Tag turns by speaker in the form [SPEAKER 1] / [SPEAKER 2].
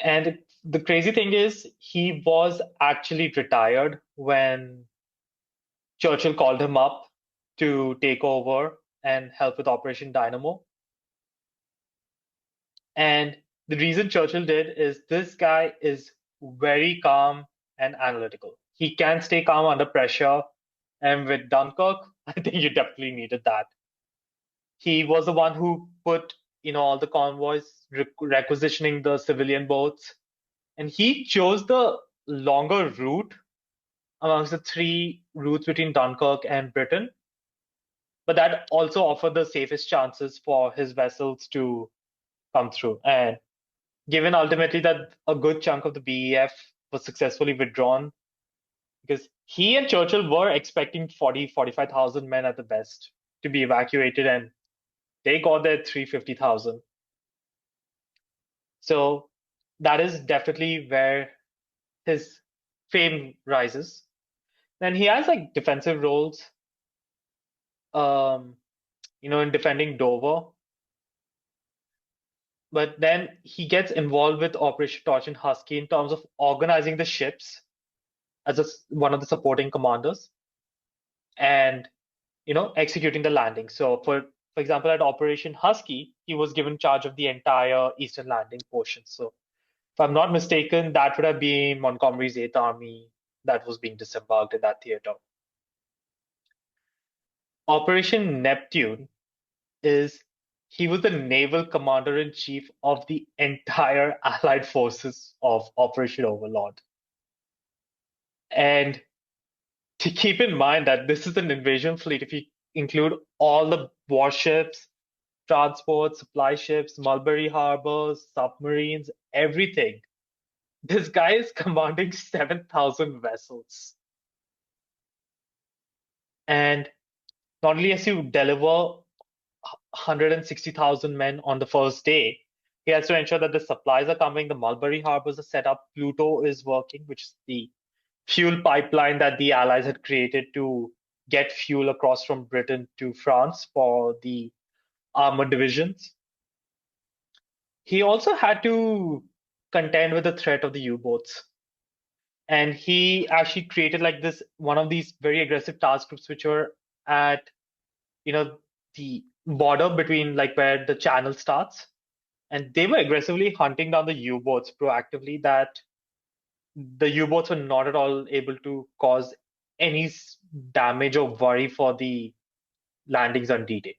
[SPEAKER 1] And the crazy thing is, he was actually retired when Churchill called him up to take over and help with Operation Dynamo. And the reason Churchill did is this guy is very calm and analytical. He can stay calm under pressure. And with Dunkirk, I think you definitely needed that. He was the one who put, all the convoys, requisitioning the civilian boats, and he chose the longer route amongst the three routes between Dunkirk and Britain. But that also offered the safest chances for his vessels to come through. And given ultimately that a good chunk of the BEF was successfully withdrawn, because he and Churchill were expecting 45,000 men at the best to be evacuated, and they got their 350,000. So that is definitely where his fame rises. Then he has like defensive roles, um, in defending Dover. But then he gets involved with Operation Torch and Husky in terms of organizing the ships as one of the supporting commanders and executing the landing. So for example, at Operation Husky, he was given charge of the entire eastern landing portion. So if I'm not mistaken, that would have been Montgomery's Eighth Army that was being disembarked in that theater. Operation Neptune is he was the naval commander-in-chief of the entire Allied forces of Operation Overlord. And to keep in mind that this is an invasion fleet, if you include all the warships, transport, supply ships, Mulberry Harbors, submarines, everything, this guy is commanding 7,000 vessels. And not only has to deliver 160,000 men on the first day, he has to ensure that the supplies are coming, the Mulberry Harbors are set up, Pluto is working, which is the fuel pipeline that the Allies had created to get fuel across from Britain to France for the armored divisions. He also had to contend with the threat of the U-boats. And he actually created like this one of these very aggressive task groups which were at the border between like where the channel starts, and they were aggressively hunting down the U-boats proactively, that the U-boats were not at all able to cause any damage or worry for the landings on D-Day.